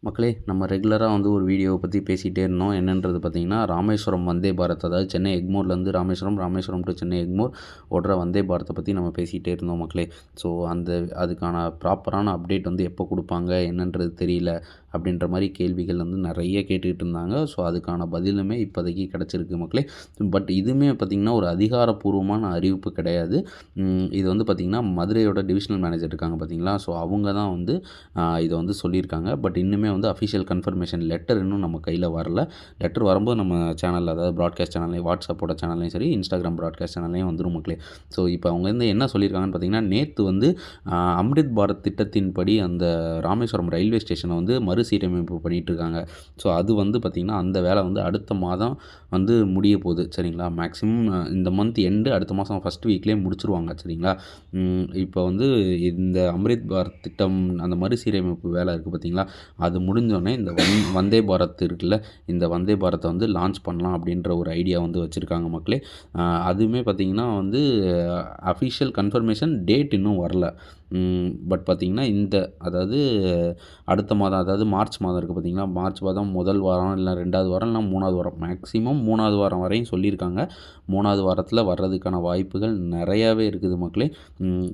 மக்களே நம்ம ரெகுலராக வந்து ஒரு வீடியோவை பற்றி பேசிகிட்டே இருந்தோம். என்னன்றது பார்த்தீங்கன்னா, ராமேஸ்வரம் வந்தே பாரத், அதாவது சென்னை எக்மோர்லேருந்து ராமேஸ்வரம், ராமேஸ்வரம் டு சென்னை எக்மோர் ஓடுற வந்தே பாரத்தை பற்றி நம்ம பேசிகிட்டே இருந்தோம் மக்களே. ஸோ அதுக்கான ப்ராப்பரான அப்டேட் வந்து எப்போ கொடுப்பாங்க என்னன்றது தெரியல அப்படின்ற மாதிரி கேள்விகள் வந்து நிறைய கேட்டுக்கிட்டு இருந்தாங்க. ஸோ அதுக்கான பதிலுமே இப்போதைக்கு கிடச்சிருக்கு மக்களே. பட் இதுவுமே பார்த்திங்கன்னா ஒரு அதிகாரப்பூர்வமான அறிவிப்பு கிடையாது. இது வந்து பார்த்திங்கன்னா மதுரையோட டிவிஷனல் மேனேஜர் இருக்காங்க பார்த்தீங்களா, ஸோ அவங்க தான் வந்து இதை வந்து சொல்லியிருக்காங்க. பட் இன்னுமே வந்து அஃபிஷியல் கன்ஃபர்மேஷன் லெட்டர் இன்னும் நம்ம கையில் வரல. லெட்டர் வரும்போது நம்ம சேனலில், அதாவது ப்ராட்காஸ்ட் சேனல்லையும், வாட்ஸ்அப்போட சேனல்லையும் சரி, இன்ஸ்டாகிராம் ப்ராட்காஸ்ட் சேனல்லையும் வந்துடும் மக்களே. ஸோ இப்போ அவங்க வந்து என்ன சொல்லியிருக்காங்கன்னு பார்த்தீங்கன்னா, நேற்று வந்து அம்ரித் பாரத் திட்டத்தின்படி அந்த ராமேஸ்வரம் ரயில்வே ஸ்டேஷனை வந்து மறுசீரமைப்பு பண்ணிகிட்ருக்காங்க. ஸோ அது வந்து பார்த்திங்கன்னா அந்த வேலை வந்து அடுத்த மாதம் வந்து முடிய போகுது சரிங்களா. மேக்ஸிமம் இந்த மந்த் எண்டு, அடுத்த மாதம் ஃபஸ்ட் வீக்லேயே முடிச்சுருவாங்க சரிங்களா. இப்போ வந்து இந்த அம்ரித் பாரத் திட்டம் அந்த மறுசீரமைப்பு வேலை இருக்குது பார்த்திங்களா, அது முடிஞ்சோடனே இந்த வந்தே பாரத் இருக்குல்ல, இந்த வந்தே பாரத்தை வந்து லான்ச் பண்ணலாம் அப்படின்ற ஒரு ஐடியா வந்து வச்சுருக்காங்க மக்களே. அதுவுமே பார்த்திங்கன்னா வந்து அஃபிஷியல் கன்ஃபர்மேஷன் டேட் இன்னும் வரல. பட் பார்த்திங்கன்னா அதாவது அடுத்த மாதம், அதாவது மார்ச் மாதம் இருக்குது பார்த்திங்களா, மார்ச் மாதம் முதல் வாரம் இல்லை 2வது வாரம் இல்லை 3வது வாரம், மேக்ஸிமம் 3வது வாரம் வரையும் சொல்லியிருக்காங்க. 3வது வாரத்தில் வர்றதுக்கான வாய்ப்புகள் நிறையாவே இருக்குது மக்களே.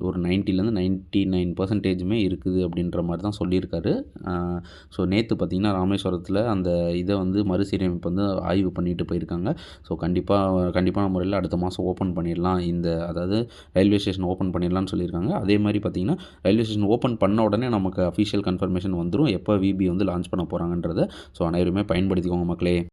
ஒரு 90லேருந்து 99% இருக்குது அப்படின்ற மாதிரி தான் சொல்லியிருக்காரு. ஸோ நேற்று பார்த்திங்கன்னா ராமேஸ்வரத்தில் அந்த இதை வந்து மறுசீரமைப்பு வந்து ஆய்வு பண்ணிட்டு போயிருக்காங்க. ஸோ கண்டிப்பான முறையில் அடுத்த மாதம் ஓப்பன் பண்ணிடலாம், அதாவது ரயில்வே ஸ்டேஷன் ஓப்பன் பண்ணிடலாம்னு சொல்லியிருக்காங்க. அதே மாதிரி பார்த்திங்கன்னா ரயில்வே ஸ்டேஷன் ஓப்பன் பண்ண உடனே நமக்கு அஃபிஷியல் கன்ஃபர்மேஷன் வந்துடும் எப்போ விபி வந்து லான்ச் பண்ண போகிறாங்கன்றத. ஸோ அனைவருமே பயன்படுத்திக்கோங்க மக்களே.